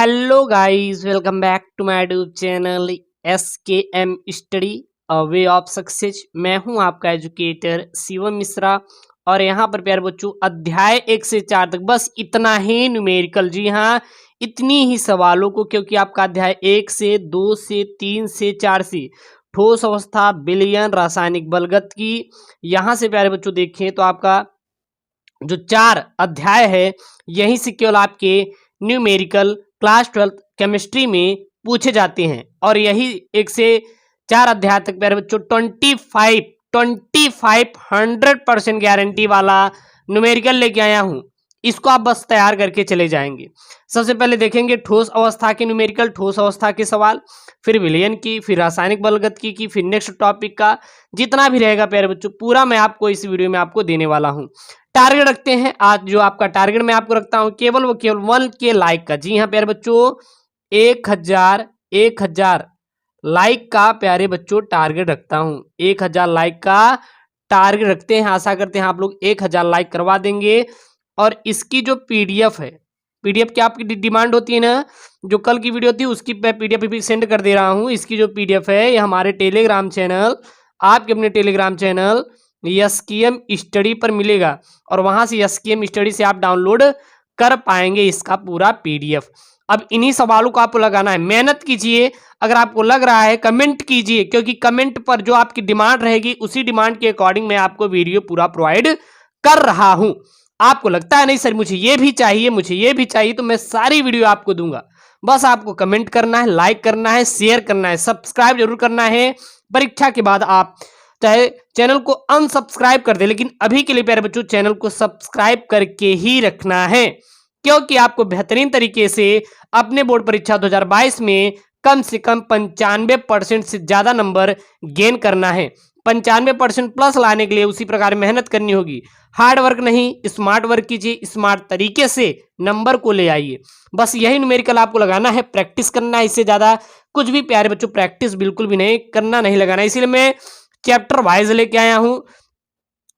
Hello guys, welcome back to my YouTube channel SKM study way of success. मैं हूं आपका educator Shivam Mishra और यहां पर प्यारे बच्चों अध्याय 1 से 4 तक बस इतना ही न्यूमेरिकल, जी हाँ इतनी ही सवालों को, क्योंकि आपका अध्याय 1 से 2 से 3 से 4 से ठोस अवस्था, विलयन, रासायनिक बलगत की यहां से प्यारे बच्चों देखें तो आपका जो 4 अध्याय है यहीं से केवल आपके न्यूमेरिकल क्लास 12 केमिस्ट्री में पूछे जाते हैं। और यही 1 से 4 अध्याय तक प्यारे बच्चों 100% गारंटी वाला न्यूमेरिकल लेके आया हूं। इसको आप बस तैयार करके चले जाएंगे। सबसे पहले देखेंगे ठोस अवस्था के न्यूमेरिकल, ठोस अवस्था के सवाल, फिर विलयन की, फिर रासायनिक बलगत की, फिर नेक्स्ट टॉपिक का जितना भी रहेगा प्यारे बच्चों पूरा मैं आपको इस वीडियो में आपको देने वाला हूं। टारगेट रखते हैं आज, जो आपका टारगेट मैं आपको रखता हूं केवल 1K लाइक का। जी हाँ प्यारे बच्चों 1000 लाइक का प्यारे बच्चों टारगेट रखता हूं। 1000 लाइक का टारगेट रखते हैं। आशा करते हैं आप लोग 1000 लाइक करवा देंगे। और इसकी जो पीडीएफ है, पीडीएफ की आपकी डिमांड होती है ना, जो कल की वीडियो थी उसकी मैं पीडीएफ भी सेंड कर दे रहा हूं। इसकी जो पीडीएफ है ये हमारे टेलीग्राम चैनल, आपके अपने टेलीग्राम चैनल SKM स्टडी पर मिलेगा और वहां से SKM स्टडी से आप डाउनलोड कर पाएंगे इसका पूरा पीडीएफ। अब इन्हीं सवालों को आपको लगाना है, मेहनत कीजिए। अगर आपको लग रहा है कमेंट कीजिए, क्योंकि कमेंट पर जो आपकी डिमांड रहेगी उसी डिमांड के अकॉर्डिंग मैं आपको वीडियो पूरा प्रोवाइड कर रहा हूं। आपको लगता है नहीं सर मुझे ये भी चाहिए, मुझे ये भी चाहिए, तो मैं सारी वीडियो आपको दूंगा। बस आपको कमेंट करना है, लाइक करना है, शेयर करना है, सब्सक्राइब जरूर करना है। परीक्षा के बाद आप चाहे चैनल को अनसब्सक्राइब कर दे, लेकिन अभी के लिए प्यारे बच्चों चैनल को सब्सक्राइब करके ही रखना है, क्योंकि आपको बेहतरीन तरीके से अपने बोर्ड परीक्षा 2022 में कम से कम 95% से ज्यादा नंबर गेन करना है। 95% प्लस लाने के लिए उसी प्रकार मेहनत करनी होगी। हार्ड वर्क नहीं, स्मार्ट वर्क कीजिए, स्मार्ट तरीके से नंबर को ले आइए। बस यही न्यूमेरिकल आपको लगाना है, प्रैक्टिस करना है, इससे ज्यादा कुछ भी प्यारे बच्चों प्रैक्टिस बिल्कुल भी नहीं करना, नहीं लगाना। इसलिए मैं चैप्टर वाइज लेके आया हूं।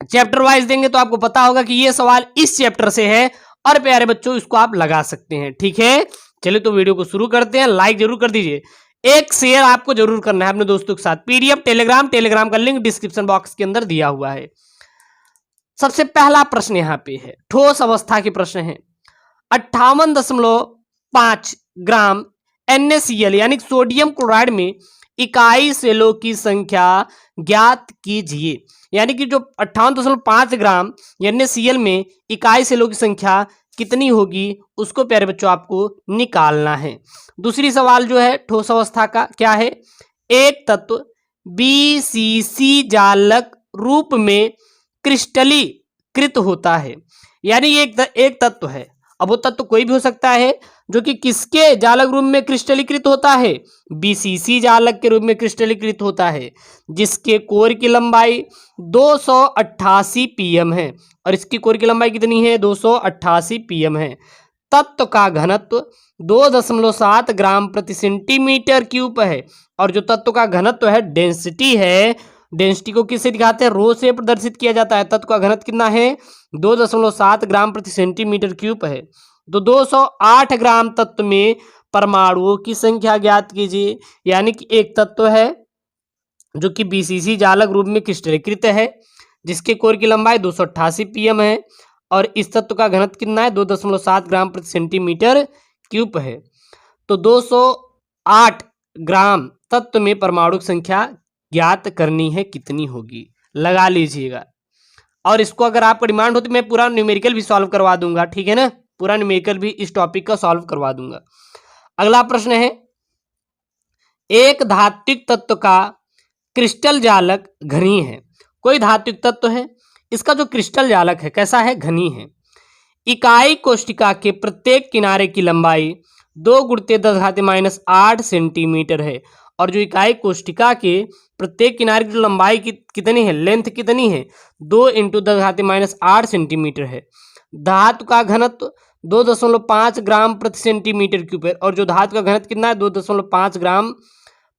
चैप्टर वाइज देंगे तो आपको पता होगा कि ये सवाल इस चैप्टर से है और प्यारे बच्चों इसको आप लगा सकते हैं। ठीक है, चलिए तो वीडियो को शुरू करते हैं। लाइक जरूर कर दीजिए, एक शेयर आपको जरूर करना है अपने दोस्तों के साथ। पीडीएफ टेलीग्राम का लिंक डिस्क्रिप्शन बॉक्स के अंदर दिया हुआ है। सबसे पहला प्रश्न यहां पे है, ठोस अवस्था के प्रश्न है। 58.5 ग्राम NaCl यानी सोडियम क्लोराइड में इकाई सेलों की संख्या ज्ञात कीजिए। यानी कि जो 58.5 ग्राम NaCl में इकाई सेलों की संख्या कितनी होगी उसको प्यारे बच्चों आपको निकालना है। दूसरी सवाल जो है ठोस अवस्था का क्या है, एक तत्व BCC जालक रूप में क्रिस्टलीकृत होता है। यानी ये एक तत्व है, अब वो तत्व कोई भी हो सकता है जो कि किसके जालक रूप में क्रिस्टलीकृत होता है, BCC जालक के रूप में क्रिस्टलीकृत होता है, जिसके कोर की लंबाई 288 pm है। और इसकी कोर की लंबाई कितनी है, 288 pm है। तत्व का घनत्व 2.7 ग्राम प्रति सेंटीमीटर क्यूब है। और जो तत्व का घनत्व है, डेंसिटी है, डेंसिटी को किससे दिखाते हैं, रो से प्रदर्शित किया जाता है। तत्व का घनत्व कितना है, 2.7 ग्राम प्रति सेंटीमीटर क्यूब है। तो 208 ग्राम तत्व में परमाणुओं की संख्या ज्ञात कीजिए। यानी कि एक तत्व है जो कि BCC जालक रूप में क्रिस्टलीकृत है, जिसके कोर की लंबाई 288 pm है और इस तत्व का घनत्व कितना है, 2.7 ग्राम प्रति सेंटीमीटर क्यूब है। तो 208 ग्राम तत्व में परमाणु की संख्या ज्ञात करनी है, कितनी होगी लगा लीजिएगा। और इसको अगर आपको डिमांड होती मैं पूरा न्यूमेरिकल भी सॉल्व करवा दूंगा, ठीक है ना, पूरा न्यूमेरिकल भी इस टॉपिक का सॉल्व करवा दूंगा। अगला प्रश्न है, एक धात्विक तत्व का क्रिस्टल जालक घनी है। कोई धात्विक तत्व है, इसका जो क्रिस्टल जालक है कैसा है, घनी है। इकाई कोशिका के प्रत्येक किनारे की लंबाई 2 × 10⁻8 सेंटीमीटर है। और जो इकाई कोशिका के प्रत्येक किनारे की लंबाई कितनी है, लेंथ कितनी है, 2 × 10⁻8 सेंटीमीटर है। धातु का घनत्व 2.5 ग्राम प्रति सेंटीमीटर क्यूब है। और जो धातु का घनत्व कितना है, 2.5 ग्राम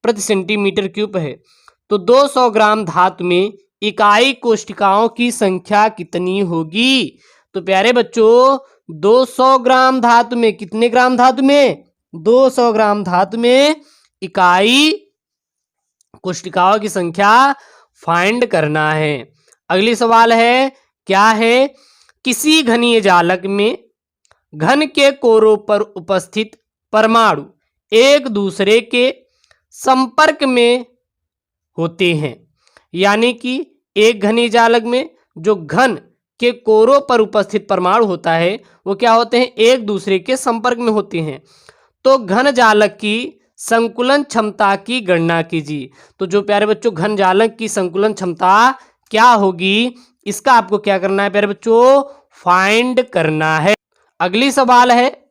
प्रति सेंटीमीटर क्यूब है। तो 200 ग्राम धातु में इकाई कोशिकाओं की संख्या कितनी होगी। तो प्यारे बच्चों 200 ग्राम धातु में कितने ग्राम धातु में, 200 ग्राम धातु में इकाई कोशिकाओं की संख्या फाइंड करना है। अगली सवाल है, क्या है? किसी घनीय जालक में घन के कोरों पर उपस्थित परमाणु एक दूसरे के संपर्क में होते हैं। यानी कि एक घनीय जालक में जो घन के कोरों पर उपस्थित परमाणु होता है वो क्या होते हैं? एक दूसरे के संपर्क में होते हैं। तो घन जालक की संकुलन क्षमता की गणना कीजिए। तो जो प्यारे बच्चों घन जालक की संकुलन क्षमता क्या होगी, इसका आपको क्या करना है प्यारे बच्चों? फाइंड करना है। अगली सवाल है,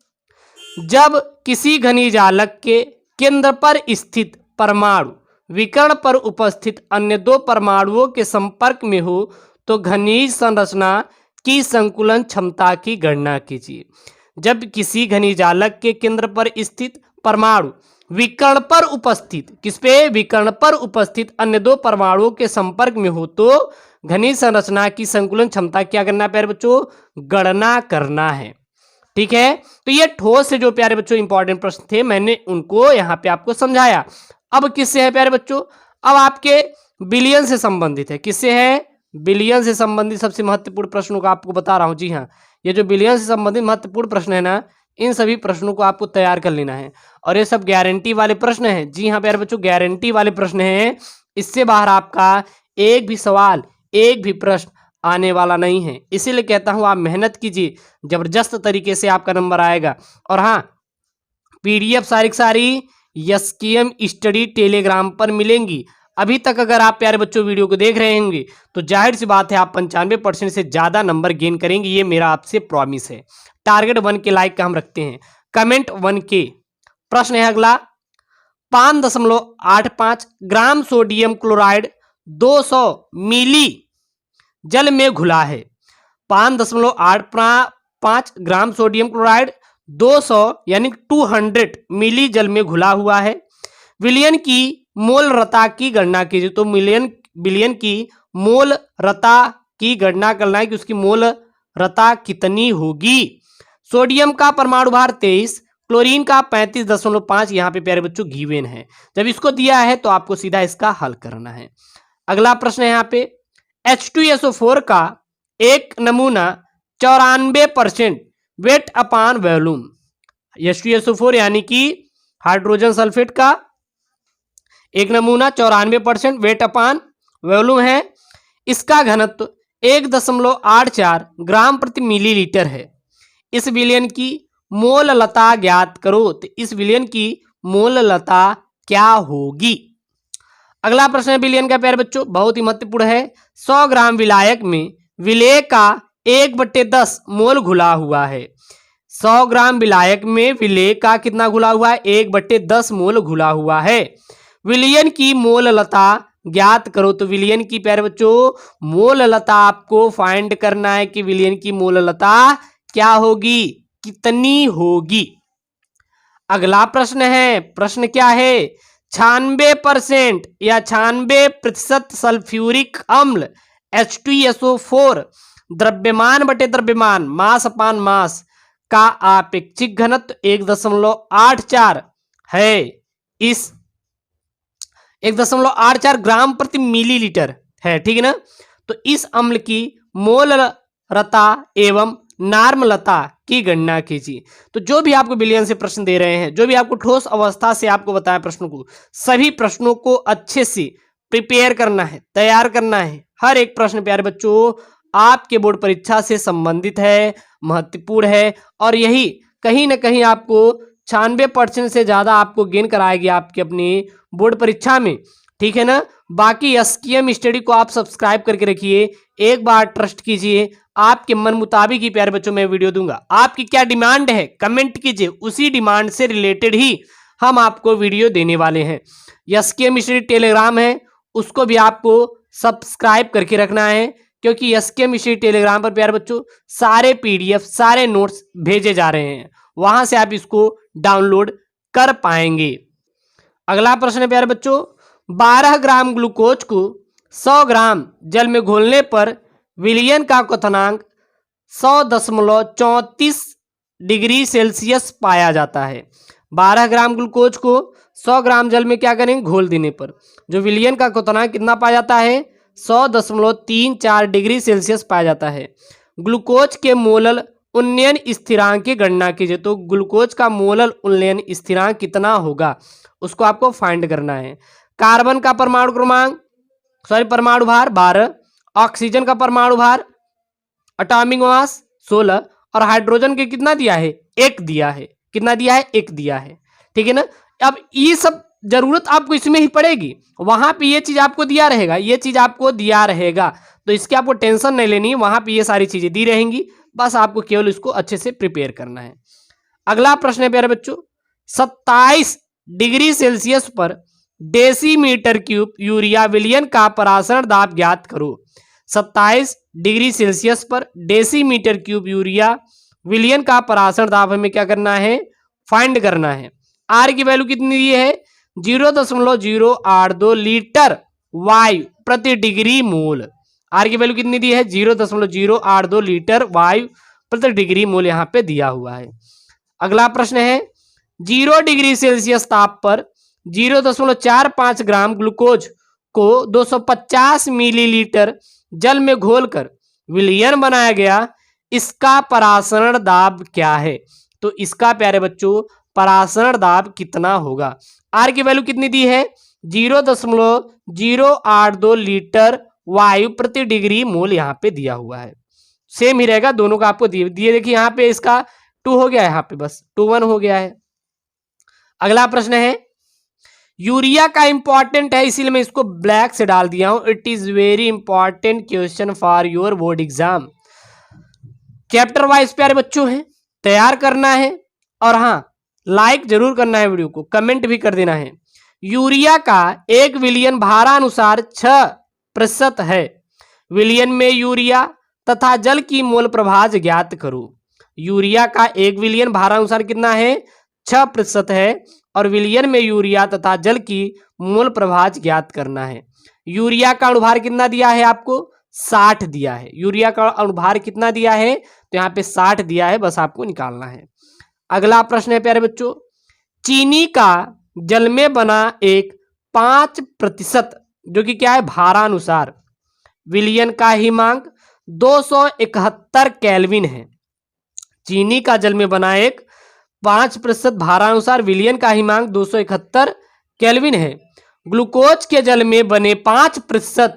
जब किसी घनीय जालक के केंद्र पर स्थित परमाणु विकर्ण पर उपस्थित अन्य दो परमाणुओं के संपर्क में हो तो घनीय संरचना की संकुलन क्षमता की गणना कीजिए। जब किसी घनीय जालक के केंद्र पर स्थित परमाणु विकर्ण पर उपस्थित, किस पे? विकर्ण पर उपस्थित अन्य दो परमाणुओं के संपर्क में हो तो घनीय संरचना की संकुलन क्षमता क्या करना है प्यारे बच्चों? गणना करना है। ठीक है, तो ये ठोस से जो प्यारे बच्चों इंपॉर्टेंट प्रश्न थे मैंने उनको यहाँ पे आपको समझाया। अब किससे है प्यारे बच्चों? अब आपके बिलियन से संबंधित है। किससे है? बिलियन से संबंधित सबसे महत्वपूर्ण प्रश्नों का आपको बता रहा हूं। जी हाँ, ये जो बिलियन से संबंधित महत्वपूर्ण प्रश्न है ना, इन सभी प्रश्नों को आपको तैयार कर लेना है और ये सब गारंटी वाले प्रश्न हैं। जी हाँ प्यारे बच्चों, गारंटी वाले प्रश्न हैं। इससे बाहर आपका एक भी सवाल, एक भी प्रश्न आने वाला नहीं है। इसीलिए कहता हूं आप मेहनत कीजिए, जबरदस्त तरीके से आपका नंबर आएगा। और हाँ, पीडीएफ सारी एसकेएम स्टडी टेलीग्राम पर मिलेंगी। अभी तक अगर आप प्यारे बच्चों वीडियो को देख रहे होंगे तो जाहिर सी बात है आप 95% से ज्यादा नंबर गेन करेंगे, ये मेरा आपसे प्रॉमिस है। टारगेट 1 के लाइक का हम रखते हैं, कमेंट 1 के। प्रश्न है अगला, 5.85 ग्राम सोडियम क्लोराइड 200 मिली जल में घुला है। 5.85 ग्राम सोडियम क्लोराइड 200 यानी 200 मिली जल में घुला हुआ है। विलयन की मोलरता की गणना कीजिए। तो विलयन की मोलरता की गणना करना है कि उसकी मोलरता कितनी होगी। सोडियम का परमाणु भार 23, क्लोरीन का 35.5 यहाँ पे प्यारे बच्चों गिवन है। जब इसको दिया है तो आपको सीधा इसका हल करना है। अगला प्रश्न है यहाँ पे, H2SO4 का एक नमूना 94% वेट अपान वॉल्यूम। H2SO4 यानी कि हाइड्रोजन सल्फेट का एक नमूना 94% वेट अपान वॉल्यूम है। इसका घनत्व 1.84 ग्राम प्रति मिलीलीटर है। इस विलयन की मोललता ज्ञात करो। तो इस विलयन की मोललता क्या होगी? अगला प्रश्न है विलयन का प्यारे बच्चों, बहुत ही महत्वपूर्ण है। 100 ग्राम विलायक में विलेय का 1/10 मोल घुला हुआ है। 100 ग्राम विलायक में विलेय का कितना घुला हुआ है? 1/10 मोल घुला हुआ है। विलयन की मोललता ज्ञात करो। तो विलयन की प्यारे बच्चों मोललता आपको फाइंड करना है कि विलयन की मोललता क्या होगी, कितनी होगी। अगला प्रश्न है, प्रश्न क्या है? 96% या 96% सल्फ्यूरिक अम्ल H2SO4 द्रव्यमान बटे द्रव्यमान, मास अपान मास का आपेक्षिक घनत्व 1.84 है। इस 1.84 ग्राम प्रति मिलीलीटर है, ठीक है ना। तो इस अम्ल की मोलरता एवं नार्मलता की गणना कीजिए। तो जो भी आपको विलयन से प्रश्न दे रहे हैं, जो भी आपको ठोस अवस्था से आपको बताया प्रश्नों को, सभी प्रश्नों को अच्छे से प्रिपेयर करना है, तैयार करना है। हर एक प्रश्न प्यारे बच्चों आपके बोर्ड परीक्षा से संबंधित है, महत्वपूर्ण है और यही कहीं ना कहीं आपको 96% से ज्यादा आपको गेन कराएगी आपकी अपनी बोर्ड परीक्षा में, ठीक है ना। बाकी एसकेएम स्टडी को आप सब्सक्राइब करके रखिए, एक बार ट्रस्ट कीजिए, आपके मन मुताबिक ही प्यारे बच्चों मैं वीडियो दूंगा। आपकी क्या डिमांड है कमेंट कीजिए, उसी डिमांड से रिलेटेड ही हम आपको वीडियो देने वाले हैं। एसकेएम स्टडी टेलीग्राम है, उसको भी आपको सब्सक्राइब करके रखना है, क्योंकि एसकेएम स्टडी टेलीग्राम पर प्यारे बच्चों सारे पीडीएफ सारे नोट्स भेजे जा रहे हैं, वहां से आप इसको डाउनलोड कर पाएंगे। अगला प्रश्न है प्यारे बच्चों, 12 ग्राम ग्लूकोज को 100 ग्राम जल में घोलने पर विलयन का क्वथनांक 100.34 डिग्री सेल्सियस पाया जाता है। 12 ग्राम ग्लूकोज को 100 ग्राम जल में क्या करेंगे, घोल देने पर जो विलयन का क्वथनांक कितना पाया जाता है, 100.34 डिग्री सेल्सियस पाया जाता है। ग्लूकोज के मोलल उन्नयन स्थिरांक की गणना कीजिए। तो ग्लूकोज का मोलल उन्नयन स्थिरांक कितना होगा उसको आपको फाइंड करना है। कार्बन का परमाणु क्रमांक परमाणु भार 12, ऑक्सीजन का परमाणु भार एटॉमिक मास 16 और हाइड्रोजन के कितना दिया है, 1 दिया है। कितना दिया है, 1 दिया है। ठीक है ना। अब ये सब जरूरत आपको इसमें ही पड़ेगी, वहां पे ये चीज आपको दिया रहेगा, ये चीज आपको दिया रहेगा, तो इसकी आपको टेंशन नहीं लेनी है, वहां पे ये सारी चीजें दी रहेंगी, बस आपको केवल इसको अच्छे से प्रिपेयर करना है। अगला प्रश्न है प्यारे बच्चों, 27 डिग्री सेल्सियस पर डेसीमीटर क्यूब यूरिया विलयन का परासरण दाब ज्ञात करो। 27 डिग्री सेल्सियस पर डेसीमीटर क्यूब यूरिया विलयन का परासरण दाब हमें क्या करना है, फाइंड करना है। आर की वैल्यू कितनी दी है, 0.082 लीटर वायु प्रति डिग्री मोल। आर की वैल्यू कितनी दी है, 0.082 लीटर वायु प्रति डिग्री मोल यहाँ पे दिया हुआ है। अगला प्रश्न है, 0 डिग्री सेल्सियस ताप पर 0.45 ग्राम ग्लूकोज को 250 मिलीलीटर जल में घोलकर विलयन बनाया गया, इसका परासरण दाब क्या है। तो इसका प्यारे बच्चों परासरण दाब कितना होगा। आर की वैल्यू कितनी दी है, 0.082 लीटर वायु प्रति डिग्री मोल यहाँ पे दिया हुआ है। सेम ही रहेगा दोनों का आपको दिए देखिए यहाँ पे इसका 2 हो गया है, यहाँ पे बस 2-1 हो गया है। अगला प्रश्न है, यूरिया का इंपॉर्टेंट है इसीलिए मैं इसको ब्लैक से डाल दिया हूं। It is very important question for your board exam. Chapter wise प्यारे बच्चों है, तैयार करना है और हाँ लाइक जरूर करना है, वीडियो को कमेंट भी कर देना है। यूरिया का 1 विलयन भारानुसार 6% है। विलयन में यूरिया तथा जल की मोल प्रभाज ज्ञात करो। यूरिया का 1 विलयन भारानुसार कितना है, 6% है और विलयन में यूरिया तथा जल की मोल प्रभाज ज्ञात करना है। यूरिया का अणुभार कितना दिया है आपको, 60 दिया है। यूरिया का अणुभार कितना दिया है, तो यहाँ पे 60 दिया है, बस आपको निकालना है। अगला प्रश्न है प्यारे बच्चों, चीनी का जल में बना एक 5% जो कि क्या है भारानुसार विलयन का हिमांक 271 केल्विन है। चीनी का जल में बना एक 5% भारानुसार विलयन का हिमांक 271 केल्विन है। ग्लूकोज के जल में बने 5%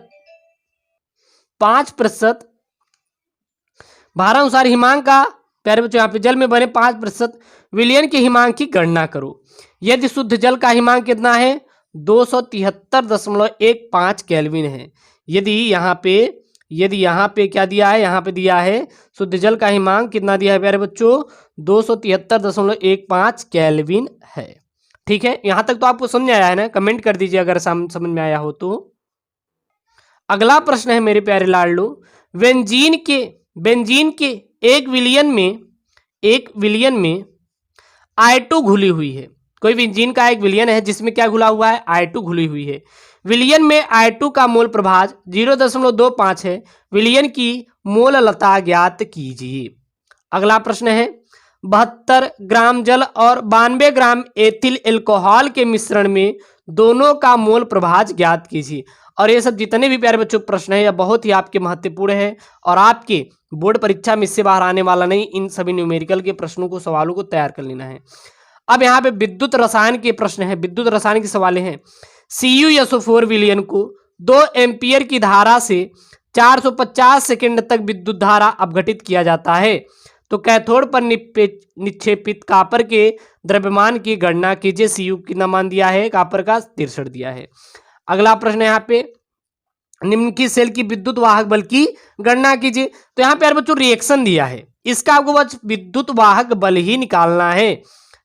भारानुसार हिमांक का प्यारे बच्चों यहाँ पे जल में बने 5% विलयन के हिमांक की गणना करो। यदि शुद्ध जल का हिमांक कितना है, 273.15 केल्विन है। यदि यहाँ पे क्या दिया है, यहाँ पे दिया है शुद्ध जल का हिमांक कितना दिया है प्यारे बच्चों, 273.15 केल्विन है। ठीक है, यहां तक तो आपको समझ आया है ना, कमेंट कर दीजिए अगर समझ में आया हो तो। अगला प्रश्न है मेरे प्यारे लाडलो, बेंजीन के एक विलयन में I2 घुली हुई है। कोई बेंजीन का एक विलयन है जिसमें क्या घुला हुआ है, I2 घुली हुई है। विलयन में I2 का मोल प्रभाज 0.25 है। विलयन की मोललता ज्ञात कीजिए। अगला प्रश्न है, 72 ग्राम जल और 92 ग्राम एथिल एल्कोहल के मिश्रण में दोनों का मोल प्रभाज ज्ञात कीजिए। और ये सब जितने भी प्यारे बच्चों प्रश्न है, यह बहुत ही आपके महत्वपूर्ण है और आपके बोर्ड परीक्षा में इससे बाहर आने वाला नहीं। इन सभी न्यूमेरिकल के प्रश्नों को, सवालों को तैयार कर लेना है। अब यहाँ पे विद्युत रसायन के प्रश्न है, विद्युत रसायन के सवाल हैं। CuSO4 विलयन को 2 एम्पियर की धारा से 450 सेकेंड तक विद्युत धारा अपघटित किया जाता है। तो कैथोड पर निक्षेपित कापर के द्रव्यमान की गणना कीजिए। Cu कितना मान दिया है, कापर का 63 दिया है। अगला प्रश्न है यहाँ पे, निम्नलिखित सेल की विद्युत वाहक बल की गणना कीजिए। तो यहाँ पे यार बच्चों रिएक्शन दिया है, इसका आपको बस विद्युत वाहक बल ही निकालना है।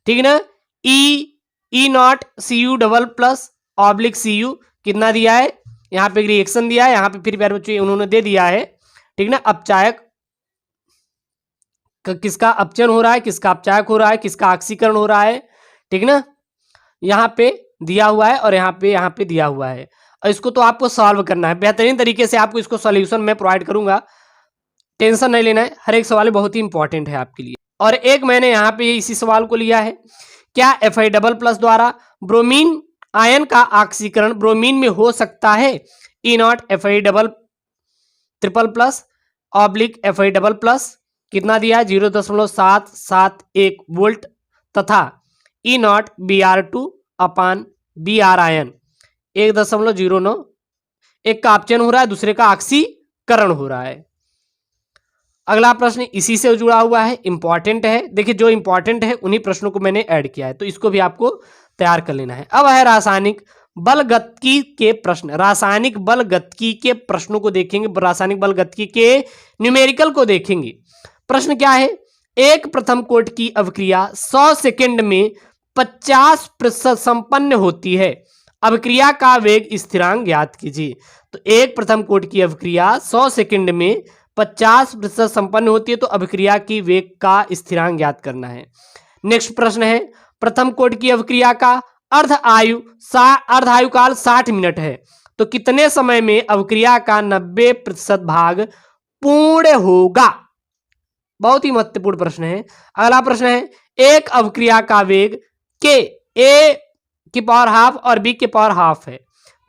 ठीक है ना, E0 Cu double plus oblique Cu कितना दिया है, यहाँ पे रिएक्शन दिया है, यहाँ पे फिर प्यारे बच्चों उन्होंने दे दिया है। ठीक ना, अपचायक किसका अपचयन हो रहा है, किसका अपचायक हो रहा है, किसका ऑक्सीकरण हो रहा है। ठीक ना, यहाँ पे दिया हुआ है और यहाँ पे दिया हुआ है। और इसको तो आपको सॉल्व करना है बेहतरीन तरीके से। आपको इसको सॉल्यूशन मैं प्रोवाइड करूंगा, टेंशन नहीं लेना है। हर एक सवाल बहुत ही इंपॉर्टेंट है आपके लिए। और एक मैंने यहाँ पे इसी सवाल को लिया है क्या Fi डबल प्लस द्वारा ब्रोमीन आयन का ऑक्सीकरण ब्रोमीन में हो सकता है? E naught Fi double triple plus oblique Fi double plus कितना दिया है? 0.771 वोल्ट तथा E naught Br2 upon Br आयन 1.09। एक का अपचयन हो रहा है, दूसरे का ऑक्सीकरण हो रहा है। अगला प्रश्न इसी से जुड़ा हुआ है, इंपॉर्टेंट है। देखिए जो इंपॉर्टेंट है उन्हीं प्रश्नों को मैंने ऐड किया है, तो इसको भी आपको तैयार कर लेना है। अब है रासायनिक बल गतिकी के प्रश्न। रासायनिक बल गतिकी के प्रश्नों को देखेंगे, रासायनिक बल गतिकी के न्यूमेरिकल को देखेंगे। प्रश्न क्या है? एक प्रथम कोट की अभिक्रिया 100 सेकेंड में 50% संपन्न होती है, अभिक्रिया का वेग स्थिरांक ज्ञात कीजिए। तो एक प्रथम कोट की अभिक्रिया 100 सेकेंड में 50% संपन्न होती है, तो अभिक्रिया की वेग का स्थिरांक ज्ञात करना है। नेक्स्ट प्रश्न है, प्रथम कोट की अभिक्रिया का अर्ध आयु काल 60 मिनट है, तो कितने समय में अभिक्रिया का 90% भाग पूर्ण होगा? बहुत ही महत्वपूर्ण प्रश्न है। अगला प्रश्न है, एक अभिक्रिया का वेग के ए की पावर हाफ और बी की पावर हाफ है,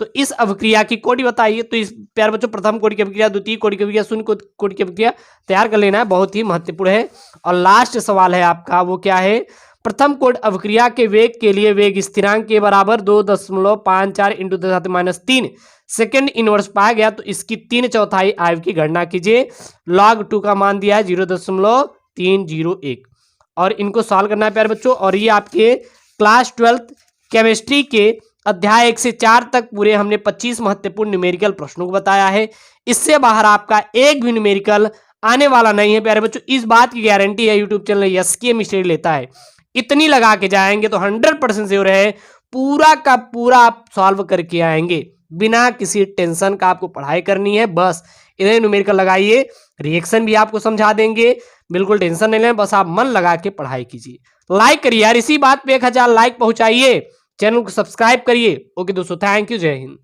तो इस अभिक्रिया की कोटि बताइए। तो इस प्यारे बच्चों प्रथम कोटि की अभिक्रिया, द्वितीय कोटि की अभिक्रिया, शून्य कोटि की अभिक्रिया तैयार कर लेना है, बहुत ही महत्वपूर्ण है। और लास्ट सवाल है आपका, वो क्या है? प्रथम कोट अभिक्रिया के वेग के लिए वेग स्थिरांक के बराबर 2.54 इंटू 10⁻³ सेकेंड इनवर्स पाया गया, तो इसकी 3/4 आयु की गणना कीजिए। log 2 का मान दिया है 0.301 और इनको सॉल्व करना है प्यारे बच्चों। और ये आपके क्लास 12th केमिस्ट्री के अध्याय 1 से 4 तक पूरे हमने 25 महत्वपूर्ण न्यूमेरिकल प्रश्नों को बताया है। इससे बाहर आपका एक भी न्यूमेरिकल आने वाला नहीं है प्यारे बच्चों। इस बात की गारंटी है, यूट्यूब चैनल एसके मिस्ट्री लेता है। इतनी लगा के जाएंगे तो 100% श्योर है पूरा का पूरा आप सॉल्व करके आएंगे, बिना किसी टेंशन का। आपको पढ़ाई करनी है, बस इन्हें न्यूमेरिकल लगाइए, रिएक्शन भी आपको समझा देंगे, बिल्कुल टेंशन नहीं लें, बस आप मन लगा के पढ़ाई कीजिए। लाइक करिए यार, इसी बात पे 1000 लाइक पहुंचाइए, चैनल को सब्सक्राइब करिए। ओके दोस्तों, थैंक यू, जय हिंद।